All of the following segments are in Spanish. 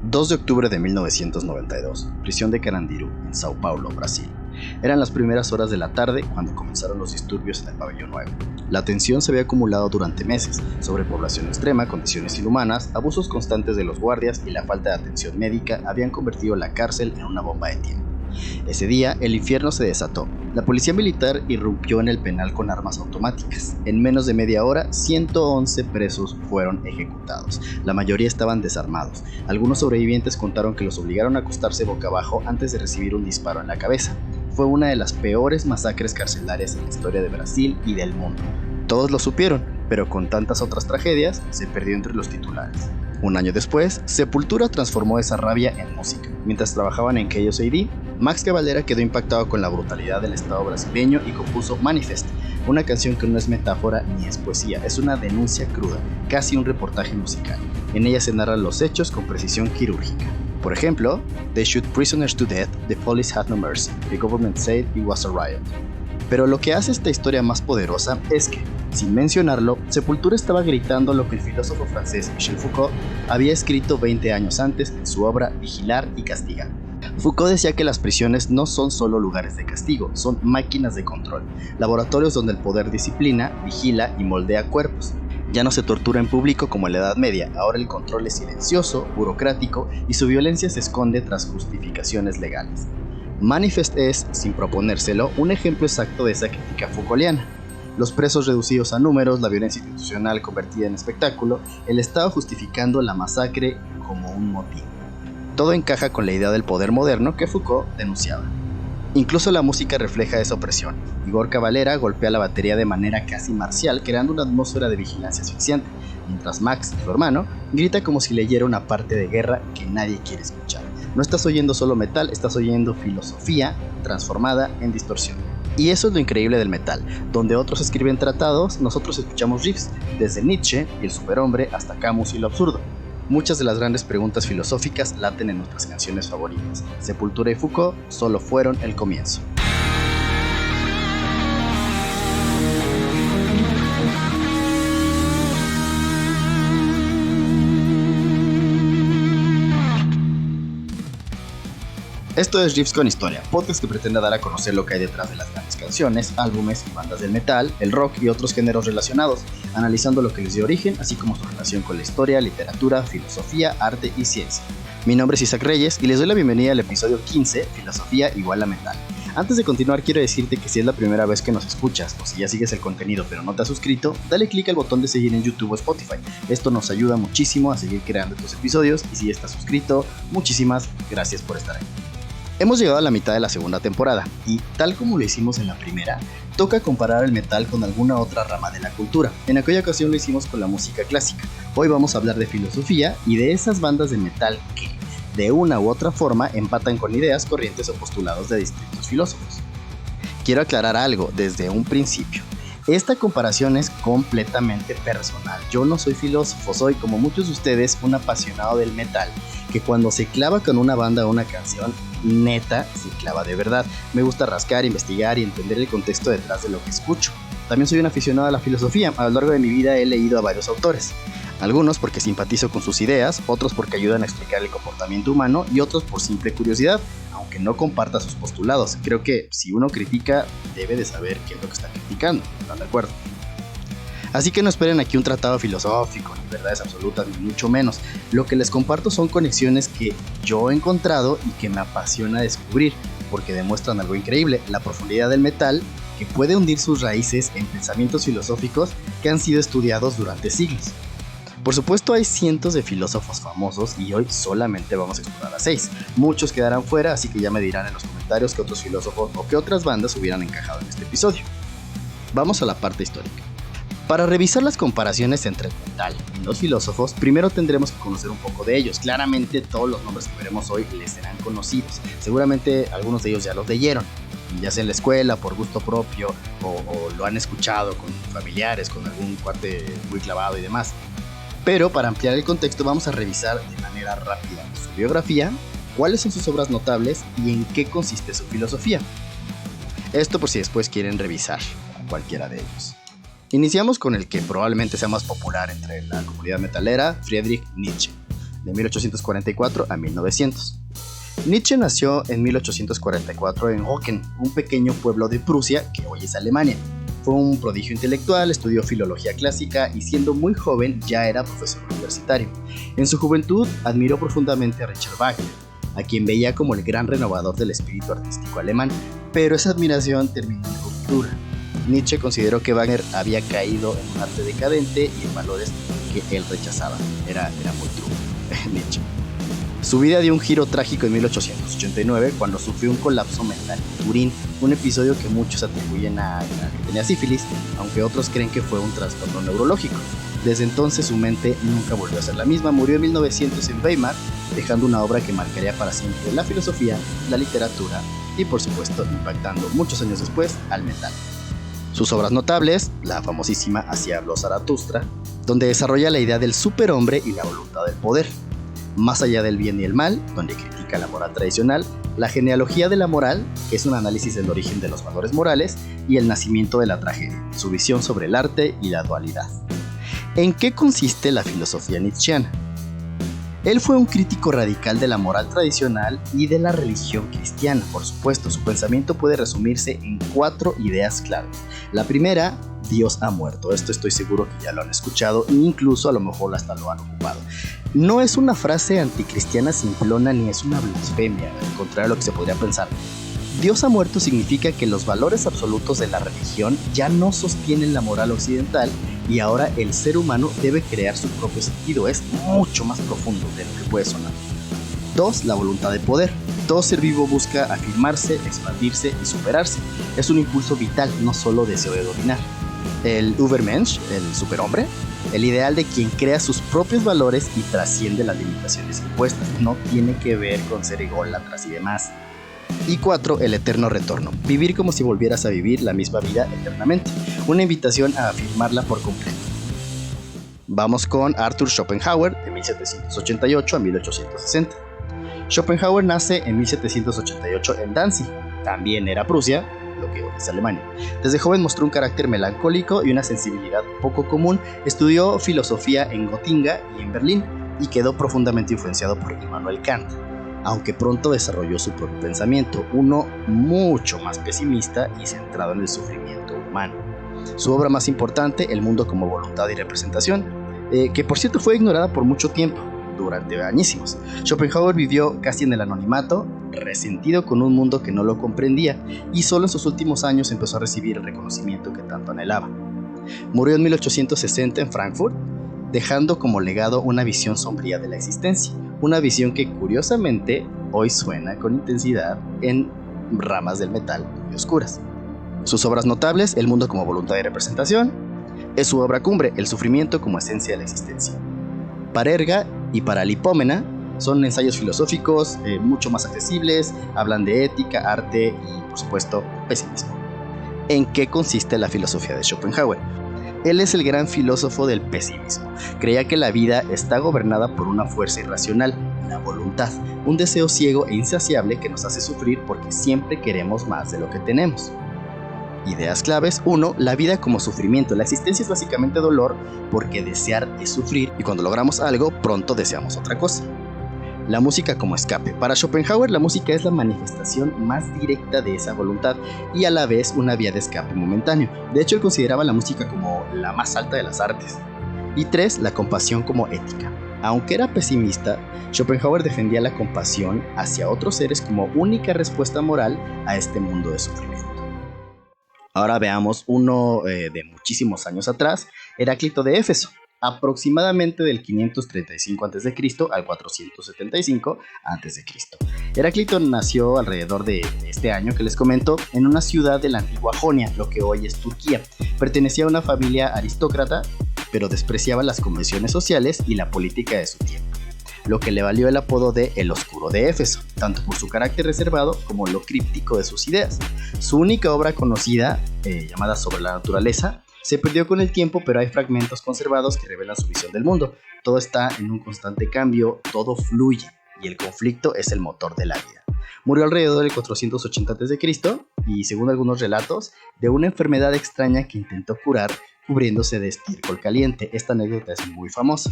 2 de octubre de 1992, prisión de Carandiru, en Sao Paulo, Brasil. Eran las primeras horas de la tarde cuando comenzaron los disturbios en el pabellón 9. La tensión se había acumulado durante meses, sobrepoblación extrema, condiciones inhumanas, abusos constantes de los guardias y la falta de atención médica habían convertido la cárcel en una bomba de tiempo. Ese día, el infierno se desató. La policía militar irrumpió en el penal con armas automáticas. En menos de media hora, 111 presos fueron ejecutados. La mayoría estaban desarmados. Algunos sobrevivientes contaron que los obligaron a acostarse boca abajo antes de recibir un disparo en la cabeza. Fue una de las peores masacres carcelarias en la historia de Brasil y del mundo. Todos lo supieron, pero con tantas otras tragedias, se perdió entre los titulares. Un año después, Sepultura transformó esa rabia en música. Mientras trabajaban en Chaos AD, Max Cavalera quedó impactado con la brutalidad del Estado brasileño y compuso Manifest, una canción que no es metáfora ni es poesía, es una denuncia cruda, casi un reportaje musical. En ella se narran los hechos con precisión quirúrgica. Por ejemplo, "They shoot prisoners to death, the police had no mercy, the government said it was a riot". Pero lo que hace esta historia más poderosa es que, sin mencionarlo, Sepultura estaba gritando lo que el filósofo francés Michel Foucault había escrito 20 años antes en su obra Vigilar y Castigar. Foucault decía que las prisiones no son solo lugares de castigo, son máquinas de control, laboratorios donde el poder disciplina, vigila y moldea cuerpos. Ya no se tortura en público como en la Edad Media, ahora el control es silencioso, burocrático y su violencia se esconde tras justificaciones legales. Manifest es, sin proponérselo, un ejemplo exacto de esa crítica Foucaultiana. Los presos reducidos a números, la violencia institucional convertida en espectáculo, el Estado justificando la masacre como un motín. Todo encaja con la idea del poder moderno que Foucault denunciaba. Incluso la música refleja esa opresión. Igor Cavalera golpea la batería de manera casi marcial, creando una atmósfera de vigilancia asfixiante, mientras Max, su hermano, grita como si leyera una parte de guerra que nadie quiere escuchar. No estás oyendo solo metal, estás oyendo filosofía transformada en distorsión. Y eso es lo increíble del metal. Donde otros escriben tratados, nosotros escuchamos riffs, desde Nietzsche y el superhombre hasta Camus y lo absurdo. Muchas de las grandes preguntas filosóficas laten en nuestras canciones favoritas. Sepultura y Foucault solo fueron el comienzo. Esto es Riffs con Historia, podcast que pretende dar a conocer lo que hay detrás de las grandes canciones, álbumes y bandas del metal, el rock y otros géneros relacionados, analizando lo que les dio origen, así como su relación con la historia, literatura, filosofía, arte y ciencia. Mi nombre es Isaac Reyes y les doy la bienvenida al episodio 15, Filosofía igual a metal. Antes de continuar, quiero decirte que si es la primera vez que nos escuchas o si ya sigues el contenido pero no te has suscrito, dale click al botón de seguir en YouTube o Spotify. Esto nos ayuda muchísimo a seguir creando estos episodios y si ya estás suscrito, muchísimas gracias por estar ahí. Hemos llegado a la mitad de la segunda temporada y, tal como lo hicimos en la primera, toca comparar el metal con alguna otra rama de la cultura. En aquella ocasión lo hicimos con la música clásica. Hoy vamos a hablar de filosofía y de esas bandas de metal que, de una u otra forma, empatan con ideas, corrientes o postulados de distintos filósofos. Quiero aclarar algo desde un principio. Esta comparación es completamente personal. Yo no soy filósofo, soy, como muchos de ustedes, un apasionado del metal que cuando se clava con una banda o una canción, neta, se clava de verdad. Me gusta rascar, investigar y entender el contexto detrás de lo que escucho. También soy un aficionado a la filosofía. A lo largo de mi vida he leído a varios autores. Algunos porque simpatizo con sus ideas, otros porque ayudan a explicar el comportamiento humano y otros por simple curiosidad, aunque no comparta sus postulados. Creo que si uno critica, debe de saber qué es lo que está criticando. ¿Están de acuerdo? Así que no esperen aquí un tratado filosófico, ni verdades absolutas, ni mucho menos. Lo que les comparto son conexiones que yo he encontrado y que me apasiona descubrir, porque demuestran algo increíble, la profundidad del metal, que puede hundir sus raíces en pensamientos filosóficos que han sido estudiados durante siglos. Por supuesto hay cientos de filósofos famosos y hoy solamente vamos a explorar a 6. Muchos quedarán fuera, así que ya me dirán en los comentarios qué otros filósofos o qué otras bandas hubieran encajado en este episodio. Vamos a la parte histórica. Para revisar las comparaciones entre el metal y los filósofos, primero tendremos que conocer un poco de ellos. Claramente todos los nombres que veremos hoy les serán conocidos. Seguramente algunos de ellos ya los leyeron, ya sea en la escuela, por gusto propio, o lo han escuchado con familiares, con algún cuate muy clavado y demás. Pero para ampliar el contexto vamos a revisar de manera rápida su biografía, cuáles son sus obras notables y en qué consiste su filosofía. Esto por si después quieren revisar a cualquiera de ellos. Iniciamos con el que probablemente sea más popular entre la comunidad metalera, Friedrich Nietzsche. de 1844 a 1900. Nietzsche nació en 1844 en Hocken, un pequeño pueblo de Prusia que hoy es Alemania. Fue un prodigio intelectual, estudió filología clásica y siendo muy joven ya era profesor universitario. En su juventud admiró profundamente a Richard Wagner, a quien veía como el gran renovador del espíritu artístico alemán, pero esa admiración terminó en ruptura. Nietzsche consideró que Wagner había caído en un arte decadente y en valores que él rechazaba. Era muy true, Nietzsche. Su vida dio un giro trágico en 1889 cuando sufrió un colapso mental en Turín, un episodio que muchos atribuyen a que tenía sífilis, aunque otros creen que fue un trastorno neurológico. Desde entonces su mente nunca volvió a ser la misma. Murió en 1900 en Weimar, dejando una obra que marcaría para siempre la filosofía, la literatura y por supuesto impactando muchos años después al metal. Sus obras notables, la famosísima Así habló Zaratustra, donde desarrolla la idea del superhombre y la voluntad del poder. Más allá del bien y el mal, donde critica la moral tradicional, la genealogía de la moral, que es un análisis del origen de los valores morales, y el nacimiento de la tragedia, su visión sobre el arte y la dualidad. ¿En qué consiste la filosofía nietzscheana? Él fue un crítico radical de la moral tradicional y de la religión cristiana. Por supuesto, su pensamiento puede resumirse en 4 ideas clave. La primera, Dios ha muerto. Esto estoy seguro que ya lo han escuchado e incluso a lo mejor hasta lo han ocupado. No es una frase anticristiana simplona ni es una blasfemia, al contrario de lo que se podría pensar. Dios ha muerto significa que los valores absolutos de la religión ya no sostienen la moral occidental y ahora el ser humano debe crear su propio sentido. Es mucho más profundo de lo que puede sonar. 2. La voluntad de poder. Todo ser vivo busca afirmarse, expandirse y superarse. Es un impulso vital, no solo deseo de dominar. El Übermensch, el superhombre, el ideal de quien crea sus propios valores y trasciende las limitaciones impuestas. No tiene que ver con ser ególatras y demás. Y 4. El eterno retorno. Vivir como si volvieras a vivir la misma vida eternamente. Una invitación a afirmarla por completo. Vamos con Arthur Schopenhauer, de 1788 a 1860. Schopenhauer nace en 1788 en Danzig, también era Prusia, lo que hoy es Alemania. Desde joven mostró un carácter melancólico y una sensibilidad poco común. Estudió filosofía en Gotinga y en Berlín y quedó profundamente influenciado por Immanuel Kant, aunque pronto desarrolló su propio pensamiento, uno mucho más pesimista y centrado en el sufrimiento humano. Su obra más importante, El mundo como voluntad y representación, que por cierto fue ignorada por mucho tiempo, durante añísimos. Schopenhauer vivió casi en el anonimato, resentido con un mundo que no lo comprendía, y solo en sus últimos años empezó a recibir el reconocimiento que tanto anhelaba. Murió en 1860 en Frankfurt, dejando como legado una visión sombría de la existencia, una visión que curiosamente hoy suena con intensidad en ramas del metal muy oscuras. Sus obras notables, El mundo como voluntad y representación, es su obra cumbre, El sufrimiento como esencia de la existencia. Parerga y Paralipómena son ensayos filosóficos mucho más accesibles, hablan de ética, arte y, por supuesto, pesimismo. ¿En qué consiste la filosofía de Schopenhauer? Él es el gran filósofo del pesimismo. Creía que la vida está gobernada por una fuerza irracional, la voluntad, un deseo ciego e insaciable que nos hace sufrir porque siempre queremos más de lo que tenemos. Ideas claves. 1. La vida como sufrimiento. La existencia es básicamente dolor porque desear es sufrir y cuando logramos algo, pronto deseamos otra cosa. La música como escape. Para Schopenhauer, la música es la manifestación más directa de esa voluntad y a la vez una vía de escape momentáneo. De hecho, él consideraba la música como la más alta de las artes. Y 3. La compasión como ética. Aunque era pesimista, Schopenhauer defendía la compasión hacia otros seres como única respuesta moral a este mundo de sufrimiento. Ahora veamos uno de muchísimos años atrás, Heráclito de Éfeso, aproximadamente del 535 a.C. al 475 a.C. Heráclito nació alrededor de este año que les comento en una ciudad de la antigua Jonia, lo que hoy es Turquía. Pertenecía a una familia aristócrata, pero despreciaba las convenciones sociales y la política de su tiempo, lo que le valió el apodo de El Oscuro de Éfeso, tanto por su carácter reservado como lo críptico de sus ideas. Su única obra conocida, llamada Sobre la naturaleza, se perdió con el tiempo, pero hay fragmentos conservados que revelan su visión del mundo. Todo está en un constante cambio, todo fluye, y el conflicto es el motor de la vida. Murió alrededor del 480 a.C. y, según algunos relatos, de una enfermedad extraña que intentó curar cubriéndose de estiércol caliente. Esta anécdota es muy famosa.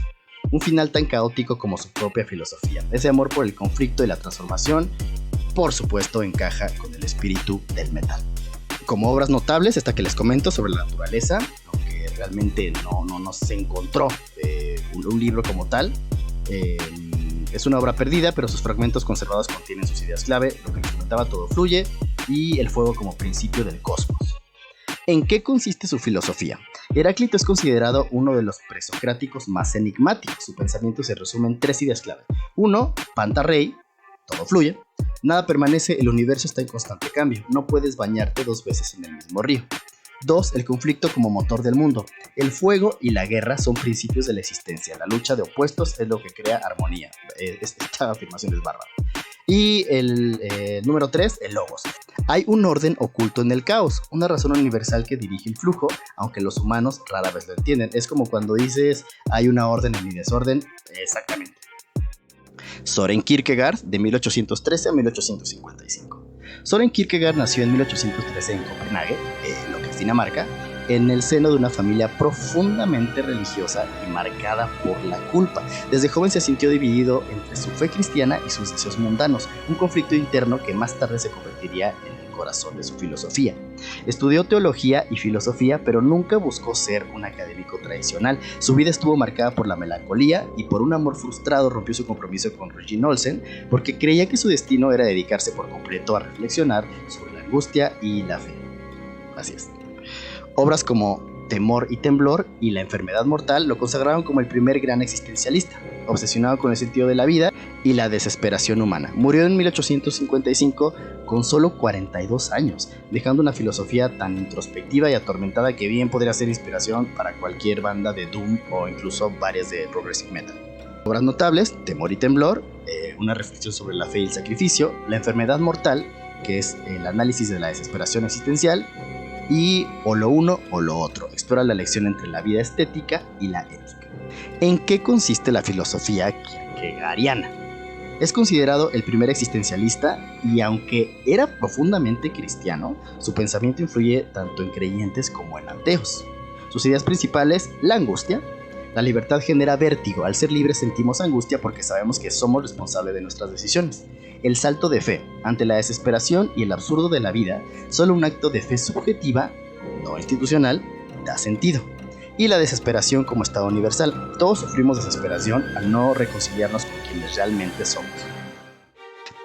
un final tan caótico como su propia filosofía. Ese amor por el conflicto y la transformación, por supuesto, encaja con el espíritu del metal. Como obras notables, esta que les comento sobre la naturaleza, aunque realmente no se encontró un libro como tal, es una obra perdida, pero sus fragmentos conservados contienen sus ideas clave, lo que les comentaba, todo fluye, y el fuego como principio del cosmos. ¿En qué consiste su filosofía? Heráclito es considerado uno de los presocráticos más enigmáticos. Su pensamiento se resume en 3 ideas clave. 1. Panta rei, todo fluye. Nada permanece, el universo está en constante cambio. No puedes bañarte 2 veces en el mismo río. 2. El conflicto como motor del mundo. El fuego y la guerra son principios de la existencia. La lucha de opuestos es lo que crea armonía. Esta afirmación es bárbara. Y el número 3, el logos. Hay un orden oculto en el caos, una razón universal que dirige el flujo, aunque los humanos rara vez lo entienden. Es como cuando dices, hay una orden en mi desorden. Exactamente. Søren Kierkegaard, de 1813 a 1855. Søren Kierkegaard nació en 1813 en Copenhague, lo que es Dinamarca, en el seno de una familia profundamente religiosa y marcada por la culpa. Desde joven se sintió dividido entre su fe cristiana y sus deseos mundanos, un conflicto interno que más tarde se convertiría en el corazón de su filosofía. Estudió teología y filosofía, pero nunca buscó ser un académico tradicional. Su vida estuvo marcada por la melancolía y por un amor frustrado rompió su compromiso con Regine Olsen porque creía que su destino era dedicarse por completo a reflexionar sobre la angustia y la fe. Así es. Obras como Temor y Temblor y La enfermedad mortal lo consagraron como el primer gran existencialista, obsesionado con el sentido de la vida y la desesperación humana. Murió en 1855 con solo 42 años, dejando una filosofía tan introspectiva y atormentada que bien podría ser inspiración para cualquier banda de doom o incluso varias de progressive metal. Obras notables: Temor y Temblor, una reflexión sobre la fe y el sacrificio; La enfermedad mortal, que es el análisis de la desesperación existencial; y O lo uno o lo otro, explora la lección entre la vida estética y la ética. ¿En qué consiste la filosofía kierkegaardiana? Es considerado el primer existencialista y aunque era profundamente cristiano, su pensamiento influye tanto en creyentes como en ateos. Sus ideas principales: la angustia. La libertad genera vértigo. Al ser libres sentimos angustia porque sabemos que somos responsables de nuestras decisiones. El salto de fe. Ante la desesperación y el absurdo de la vida, solo un acto de fe subjetiva, no institucional, da sentido. Y la desesperación como estado universal. Todos sufrimos desesperación al no reconciliarnos con quienes realmente somos.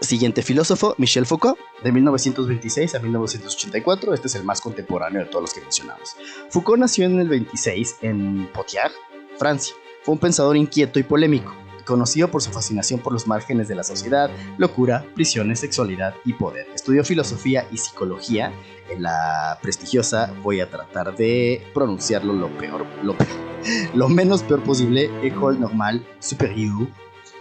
Siguiente filósofo, Michel Foucault, de 1926 a 1984. Este es el más contemporáneo de todos los que mencionamos. Foucault nació en el 26 en Poitiers, Francia. Fue un pensador inquieto y polémico, conocido por su fascinación por los márgenes de la sociedad, locura, prisiones, sexualidad y poder. Estudió filosofía y psicología en la prestigiosa, voy a tratar de pronunciarlo lo menos peor posible, École Normale Supérieure,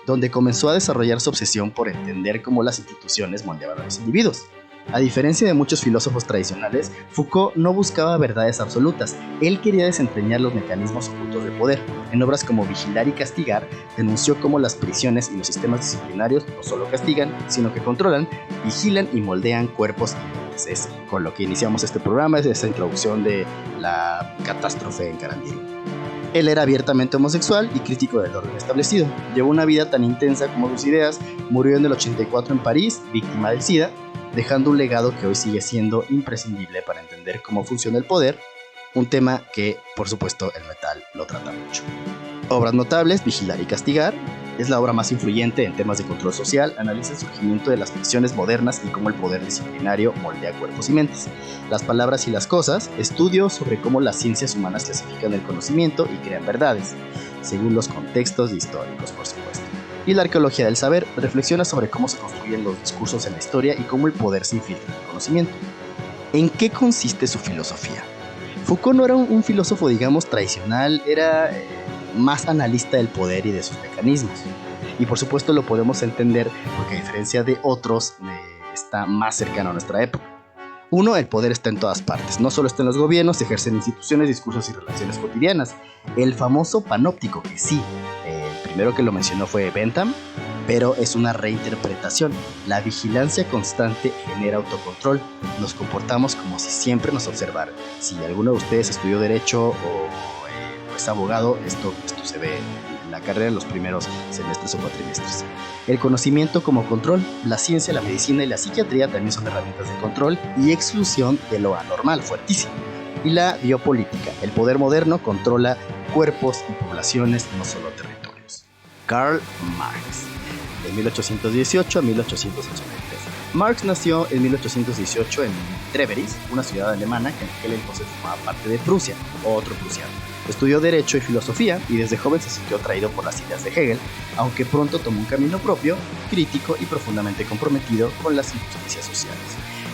donde comenzó a desarrollar su obsesión por entender cómo las instituciones moldeaban a los individuos. A diferencia de muchos filósofos tradicionales, Foucault no buscaba verdades absolutas. Él quería desentrañar los mecanismos ocultos de poder. En obras como Vigilar y Castigar, denunció cómo las prisiones y los sistemas disciplinarios no solo castigan, sino que controlan, vigilan y moldean cuerpos y mentes. Es con lo que iniciamos este programa, es esta introducción de la catástrofe en Carandiru. Él era abiertamente homosexual y crítico del orden establecido. Llevó una vida tan intensa como sus ideas. Murió en el 84 en París, víctima del SIDA, dejando un legado que hoy sigue siendo imprescindible para entender cómo funciona el poder, un tema que, por supuesto, el metal lo trata mucho. Obras notables: Vigilar y Castigar. Es la obra más influyente en temas de control social, analiza el surgimiento de las prisiones modernas y cómo el poder disciplinario moldea cuerpos y mentes. Las palabras y las cosas, estudio sobre cómo las ciencias humanas clasifican el conocimiento y crean verdades, según los contextos históricos, por supuesto. Y la arqueología del saber, reflexiona sobre cómo se construyen los discursos en la historia y cómo el poder se infiltra en el conocimiento. ¿En qué consiste su filosofía? Foucault no era un filósofo, digamos, tradicional, era más analista del poder y de sus mecanismos. Y por supuesto lo podemos entender porque, a diferencia de otros, está más cercano a nuestra época. 1. El poder está en todas partes, no solo está en los gobiernos, se ejerce en instituciones, discursos y relaciones cotidianas. El famoso panóptico, que sí, el primero que lo mencionó fue Bentham, pero es una reinterpretación. La vigilancia constante genera autocontrol. Nos comportamos como si siempre nos observaran. Si alguno de ustedes estudió Derecho o es abogado, esto se ve la carrera en los primeros semestres o cuatrimestres. El conocimiento como control, la ciencia, la medicina y la psiquiatría también son herramientas de control y exclusión de lo anormal, fuertísimo. Y la biopolítica, el poder moderno controla cuerpos y poblaciones, no solo territorios. Karl Marx, de 1818 a 1883. Marx nació en 1818 en Treveris, una ciudad alemana que en aquel entonces formaba parte de Prusia, otro prusiano. Estudió Derecho y Filosofía y desde joven se sintió atraído por las ideas de Hegel, aunque pronto tomó un camino propio, crítico y profundamente comprometido con las injusticias sociales.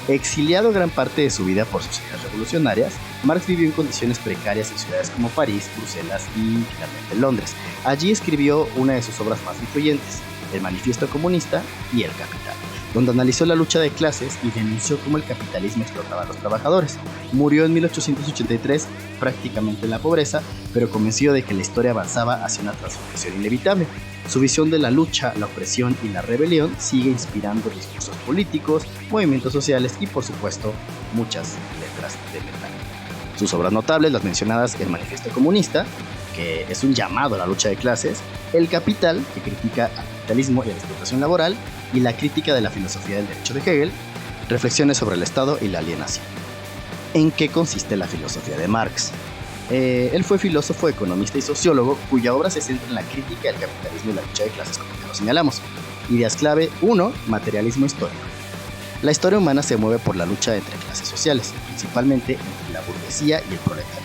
Exiliado gran parte de su vida por sus ideas revolucionarias, Marx vivió en condiciones precarias en ciudades como París, Bruselas y finalmente Londres. Allí escribió una de sus obras más influyentes, El Manifiesto Comunista y El Capital, donde analizó la lucha de clases y denunció cómo el capitalismo explotaba a los trabajadores. Murió en 1883 prácticamente en la pobreza, pero convencido de que la historia avanzaba hacia una transformación inevitable. Su visión de la lucha, la opresión y la rebelión sigue inspirando discursos políticos, movimientos sociales y, por supuesto, muchas letras de metal. Sus obras notables, las mencionadas El Manifiesto Comunista, que es un llamado a la lucha de clases, El Capital, que critica al capitalismo y a la explotación laboral, y la crítica de la filosofía del derecho de Hegel, reflexiones sobre el Estado y la alienación. ¿En qué consiste la filosofía de Marx? Él fue filósofo, economista y sociólogo, cuya obra se centra en la crítica del capitalismo y la lucha de clases, como ya lo señalamos. Ideas clave: 1. Materialismo histórico. La historia humana se mueve por la lucha entre clases sociales, principalmente entre la burguesía y el proletariado.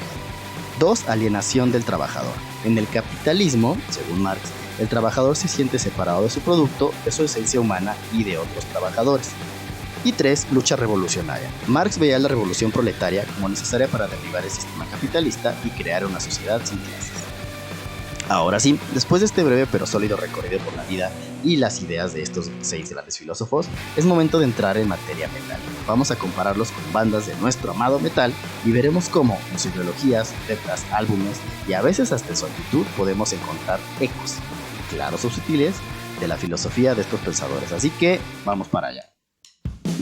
2. Alienación del trabajador. En el capitalismo, según Marx, el trabajador se siente separado de su producto, de su esencia humana y de otros trabajadores. Y 3. Lucha revolucionaria. Marx veía la revolución proletaria como necesaria para derribar el sistema capitalista y crear una sociedad sin clases. Ahora sí, después de este breve pero sólido recorrido por la vida y las ideas de estos 6 grandes filósofos, es momento de entrar en materia metal. Vamos a compararlos con bandas de nuestro amado metal y veremos cómo en sus ideologías, letras, álbumes y a veces hasta en su actitud podemos encontrar ecos, claros o sutiles, de la filosofía de estos pensadores. Así que vamos para allá.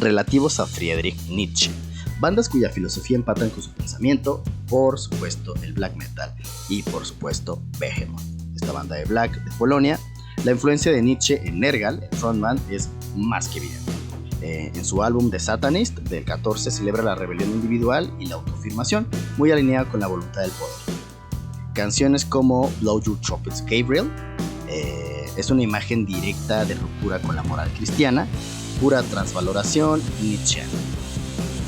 Relativos a Friedrich Nietzsche. Bandas cuya filosofía empatan con su pensamiento, por supuesto el black metal y por supuesto Behemoth, esta banda de black de Polonia. La influencia de Nietzsche en Nergal, el frontman, es más que evidente. En su álbum The Satanist del 14 celebra la rebelión individual y la autoafirmación, muy alineada con la voluntad del poder. Canciones como Blow Your Trumpets Gabriel es una imagen directa de ruptura con la moral cristiana, pura transvaloración nietzscheana.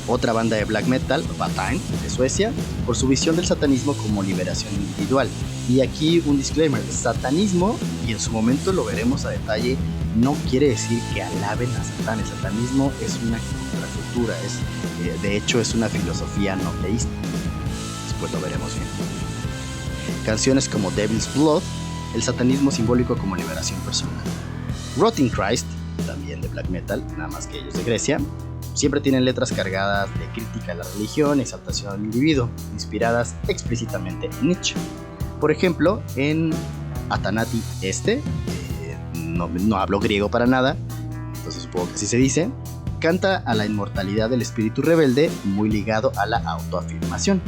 Otra banda de black metal, Watain, de Suecia, por su visión del satanismo como liberación individual. Y aquí un disclaimer: satanismo, y en su momento lo veremos a detalle, no quiere decir que alaben a Satán. El satanismo es una contracultura, de hecho es una filosofía no teísta. Después lo veremos bien. Canciones como Devil's Blood, el satanismo simbólico como liberación personal. Rotting Christ, también de black metal, nada más que ellos de Grecia, siempre tienen letras cargadas de crítica a la religión y exaltación al individuo, inspiradas explícitamente en Nietzsche. Por ejemplo, en Atanati no hablo griego para nada, entonces supongo que así se dice, canta a la inmortalidad del espíritu rebelde, muy ligado a la autoafirmación.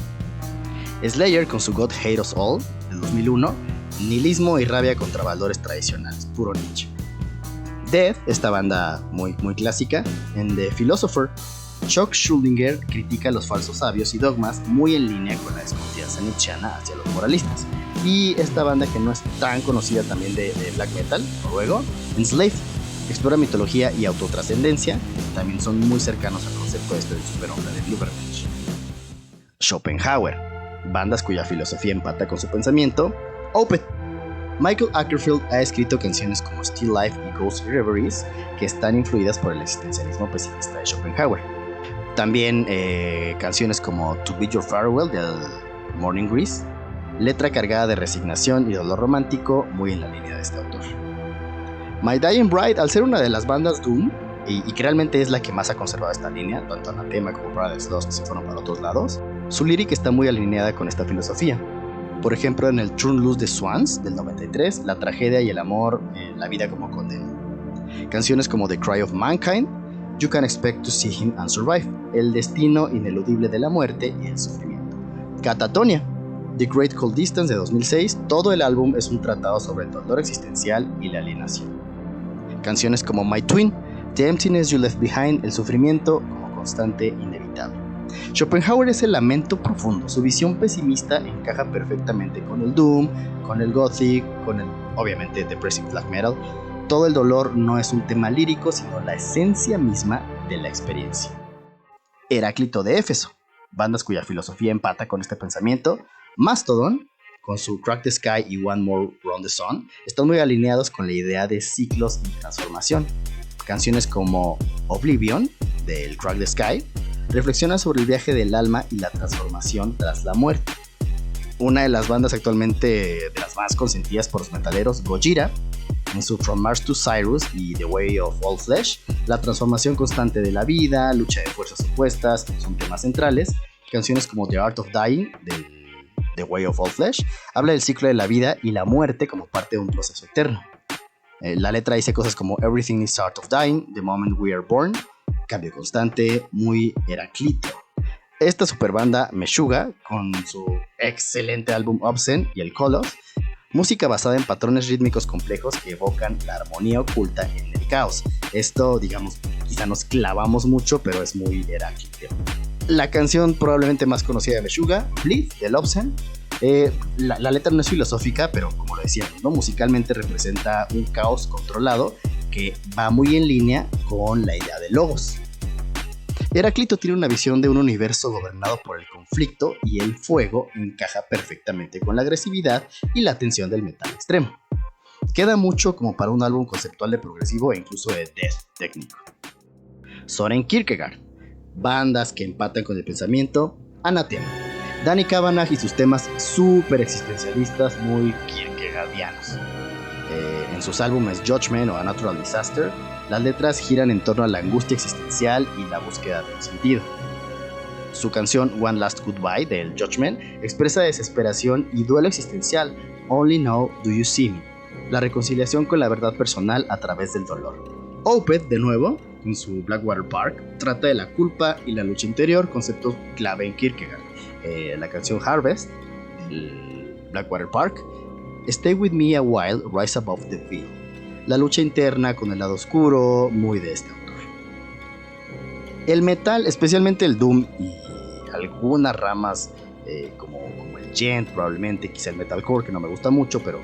Slayer, con su God Hate Us All, de 2001, nihilismo y rabia contra valores tradicionales, puro Nietzsche. Death, esta banda muy clásica, en The Philosopher, Chuck Schuldiner critica los falsos sabios y dogmas, muy en línea con la desconfianza nietzscheana hacia los moralistas. Y esta banda, que no es tan conocida también de black metal noruego, Enslaved, explora mitología y autotrascendencia, también son muy cercanos al concepto del superhombre de Blueberry. Schopenhauer, bandas cuya filosofía empata con su pensamiento. Opeth. Michael Ackerfield ha escrito canciones como Still Life y Ghost Reveries, que están influidas por el existencialismo pesimista de Schopenhauer. También canciones como To Bid Your Farewell del Morning Breeze, letra cargada de resignación y dolor romántico, muy en la línea de este autor. My Dying Bride, al ser una de las bandas Doom, y que realmente es la que más ha conservado esta línea, tanto Anathema como Paradise Lost se fueron para otros lados, su lírica está muy alineada con esta filosofía. Por ejemplo, en el Turn Loose the Swans del 93, la tragedia y el amor, la vida como condena. Canciones como The Cry of Mankind, You Can Expect to See Him and Survive, el destino ineludible de la muerte y el sufrimiento. Catatonia, The Great Cold Distance de 2006, todo el álbum es un tratado sobre el dolor existencial y la alienación. Canciones como My Twin, The Emptiness You Left Behind, el sufrimiento como constante inevitable. Schopenhauer es el lamento profundo, su visión pesimista encaja perfectamente con el doom, con el gothic, con el, obviamente, depressive black metal. Todo el dolor no es un tema lírico, sino la esencia misma de la experiencia. Heráclito de Éfeso, bandas cuya filosofía empata con este pensamiento. Mastodon, con su Crack the Sky y One More Round the Sun, están muy alineados con la idea de ciclos y transformación. Canciones como Oblivion, del Crack the Sky, reflexionan sobre el viaje del alma y la transformación tras la muerte. Una de las bandas actualmente de las más consentidas por los metaleros, Gojira, en su From Mars to Cyrus y The Way of All Flesh, la transformación constante de la vida, lucha de fuerzas opuestas, son temas centrales. Canciones como The Art of Dying, del The Way of All Flesh, habla del ciclo de la vida y la muerte como parte de un proceso eterno. La letra dice cosas como Everything is Art of Dying, The Moment We Are Born, cambio constante, muy Heráclito. Esta superbanda Meshuggah, con su excelente álbum Obscene y el Colors, música basada en patrones rítmicos complejos que evocan la armonía oculta en el caos. Esto, digamos, quizá nos clavamos mucho, pero es muy Heráclito. La canción probablemente más conocida de Meshuggah, Bleed, del Obscene. La letra no es filosófica, pero como lo decíamos, ¿no? Musicalmente representa un caos controlado que va muy en línea con la idea de Logos. Heráclito tiene una visión de un universo gobernado por el conflicto y el fuego encaja perfectamente con la agresividad y la tensión del metal extremo. Queda mucho como para un álbum conceptual de progresivo e incluso de death técnico. Søren Kierkegaard, bandas que empatan con el pensamiento, Anathema, Danny Kavanagh y sus temas súper existencialistas muy kierkegaardianos. En sus álbumes Judgment o A Natural Disaster, las letras giran en torno a la angustia existencial y la búsqueda de un sentido. Su canción One Last Goodbye del Judgment expresa desesperación y duelo existencial, Only Now Do You See Me, la reconciliación con la verdad personal a través del dolor. Opeth, de nuevo, en su Blackwater Park, trata de la culpa y la lucha interior, conceptos clave en Kierkegaard. La canción Harvest del Blackwater Park, Stay With Me a While, Rise Above the Veil, la lucha interna con el lado oscuro, muy de este autor. El metal, especialmente el doom y algunas ramas como el gent, probablemente, quizá el metalcore, que no me gusta mucho, pero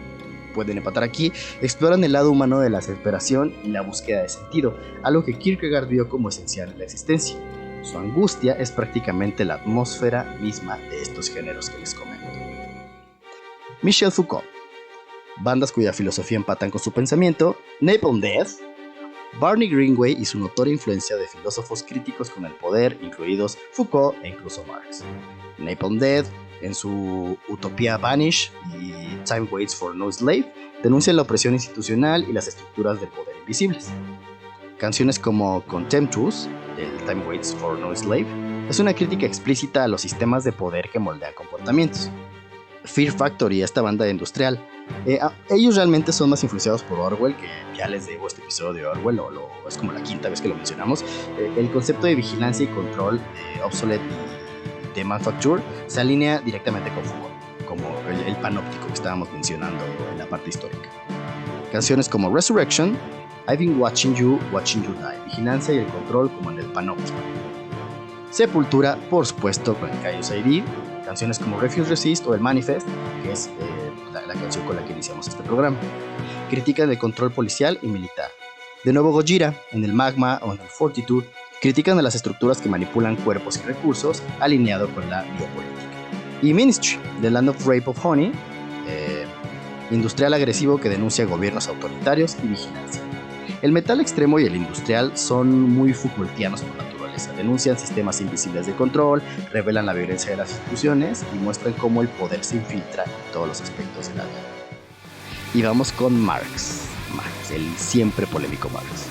pueden empatar aquí, exploran el lado humano de la desesperación y la búsqueda de sentido, algo que Kierkegaard vio como esencial en la existencia. Su angustia es prácticamente la atmósfera misma de estos géneros que les comento. Michel Foucault, bandas cuya filosofía empatan con su pensamiento, Napalm Death, Barney Greenway y su notoria influencia de filósofos críticos con el poder, incluidos Foucault e incluso Marx. Napalm Death, en su Utopía Vanish y Time Waits for No Slave, denuncian la opresión institucional y las estructuras de poder invisibles. Canciones como Contemptuous, el Time Waits for No Slave, es una crítica explícita a los sistemas de poder que moldean comportamientos. Fear Factory, esta banda industrial, ellos realmente son más influenciados por Orwell, que ya les debo este episodio de Orwell, es como la quinta vez que lo mencionamos. El concepto de vigilancia y control de Obsolete y de Manufacture se alinea directamente con Foucault, como el panóptico que estábamos mencionando en la parte histórica. Canciones como Resurrection, I've Been Watching You Die, vigilancia y el control como en el panóptico. Sepultura, por supuesto, con el Chaos ID, canciones como Refuse Resist o el Manifest, que es la canción con la que iniciamos este programa. Critican el control policial y militar. De nuevo Gojira, en el Magma o en el Fortitude, critican a las estructuras que manipulan cuerpos y recursos, alineado con la biopolítica. Y Ministry, The Land of Rape of Honey, industrial agresivo que denuncia gobiernos autoritarios y vigilancia. El metal extremo y el industrial son muy Foucaultianos por naturaleza. Denuncian sistemas invisibles de control, revelan la violencia de las instituciones y muestran cómo el poder se infiltra en todos los aspectos de la vida. Y vamos con Marx, el siempre polémico Marx.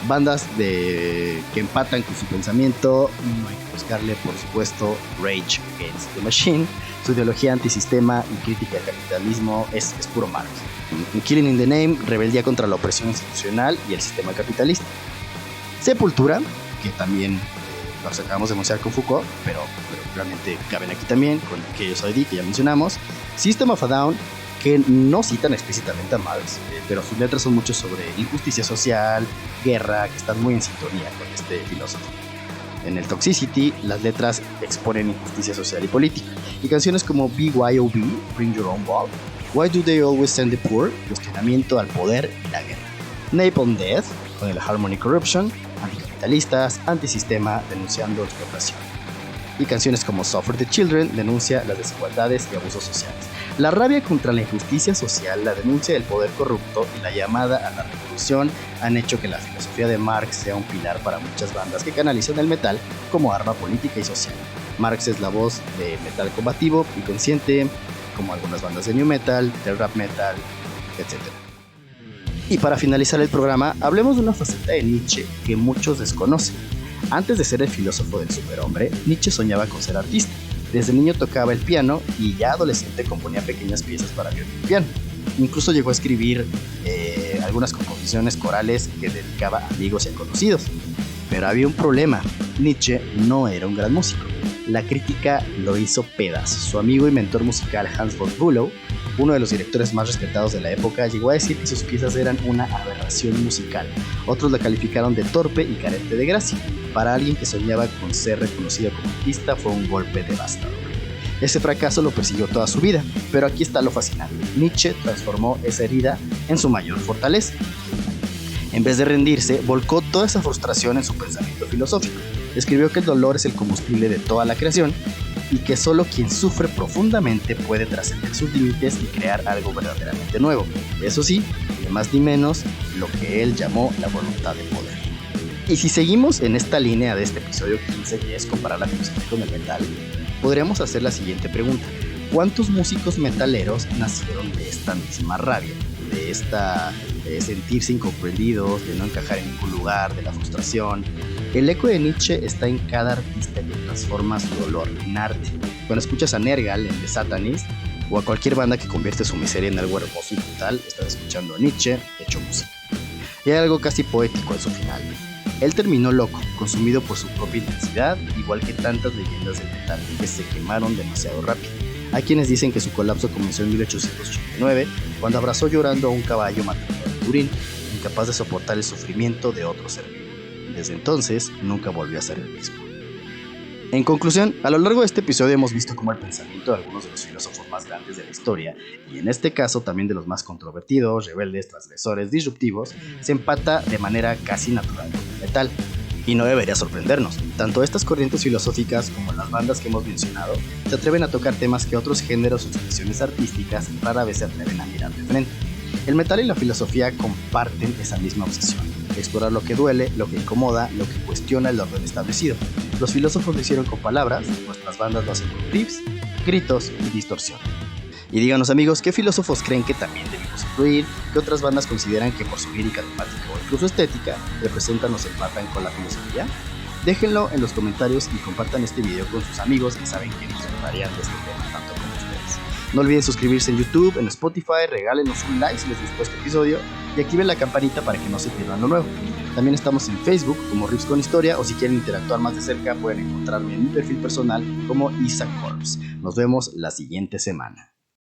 Bandas que empatan con su pensamiento, no hay que buscarle, por supuesto, Rage Against the Machine. Su ideología antisistema y crítica al capitalismo es puro Marx. En Killing in the Name, rebeldía contra la opresión institucional y el sistema capitalista. Sepultura, que también los acabamos de mencionar con Foucault, pero realmente caben aquí también con Chaos ID que ya mencionamos, System of a Down, que no citan explícitamente a Marx, pero sus letras son mucho sobre injusticia social, guerra, que están muy en sintonía con este filósofo. En el Toxicity, las letras exponen injusticia social y política, y canciones como BYOB, Bring Your Own Ball, Why Do They Always Send the Poor, cuestionamiento al poder y la guerra. Napalm Death, con el Harmony Corruption, anticapitalistas, antisistema, denunciando explotación. Y canciones como Suffer the Children denuncia las desigualdades y abusos sociales. La rabia contra la injusticia social, la denuncia del poder corrupto y la llamada a la revolución han hecho que la filosofía de Marx sea un pilar para muchas bandas que canalizan el metal como arma política y social. Marx es la voz de metal combativo y consciente, como algunas bandas de new metal, de rap metal, etc. Y para finalizar el programa, hablemos de una faceta de Nietzsche que muchos desconocen. Antes de ser el filósofo del superhombre, Nietzsche soñaba con ser artista. Desde niño tocaba el piano y ya adolescente componía pequeñas piezas para violín y piano. Incluso llegó a escribir algunas composiciones corales que dedicaba a amigos y a conocidos. Pero había un problema: Nietzsche no era un gran músico. La crítica lo hizo pedazos. Su amigo y mentor musical Hans von Bülow, uno de los directores más respetados de la época, llegó a decir que sus piezas eran una aberración musical. Otros la calificaron de torpe y carente de gracia. Para alguien que soñaba con ser reconocido como artista, fue un golpe devastador. Ese fracaso lo persiguió toda su vida, pero aquí está lo fascinante: Nietzsche transformó esa herida en su mayor fortaleza. En vez de rendirse, volcó toda esa frustración en su pensamiento filosófico. Escribió que el dolor es el combustible de toda la creación y que solo quien sufre profundamente puede trascender sus límites y crear algo verdaderamente nuevo. Eso sí, ni más ni menos, lo que él llamó la voluntad de poder. Y si seguimos en esta línea de este episodio 15, que es comparar la filosofía con el metal, podríamos hacer la siguiente pregunta: ¿cuántos músicos metaleros nacieron de esta misma rabia? De esta sentirse incomprendidos, de no encajar en ningún lugar, de la frustración. El eco de Nietzsche está en cada artista que transforma su dolor en arte. Cuando escuchas a Nergal en The Satanist, o a cualquier banda que convierte su miseria en algo hermoso y brutal, estás escuchando a Nietzsche hecho música. Y hay algo casi poético en su final. Él terminó loco, consumido por su propia intensidad, igual que tantas leyendas del metal que se quemaron demasiado rápido. Hay quienes dicen que su colapso comenzó en 1889, cuando abrazó llorando a un caballo matado a Turín, incapaz de soportar el sufrimiento de otro ser vivo. Desde entonces, nunca volvió a ser el mismo. En conclusión, a lo largo de este episodio hemos visto cómo el pensamiento de algunos de los filósofos más grandes de la historia, y en este caso también de los más controvertidos, rebeldes, transgresores, disruptivos, se empata de manera casi natural con el metal. Y no debería sorprendernos, tanto estas corrientes filosóficas como las bandas que hemos mencionado se atreven a tocar temas que otros géneros o expresiones artísticas rara vez se atreven a mirar de frente. El metal y la filosofía comparten esa misma obsesión: explorar lo que duele, lo que incomoda, lo que cuestiona el orden establecido. Los filósofos lo hicieron con palabras, nuestras bandas lo hacen con riffs, gritos y distorsión. Y díganos, amigos, ¿qué filósofos creen que también debemos incluir? ¿Qué otras bandas consideran que por su lírica temática o incluso estética representan o se empatan con la filosofía? Déjenlo en los comentarios y compartan este video con sus amigos que saben que disfrutarían de este tema tanto como ustedes. No olviden suscribirse en YouTube, en Spotify, regálenos un like si les gustó este episodio y activen la campanita para que no se pierdan lo nuevo. También estamos en Facebook como Riffs con Historia, o si quieren interactuar más de cerca pueden encontrarme en mi perfil personal como Isaac Corps. Nos vemos la siguiente semana.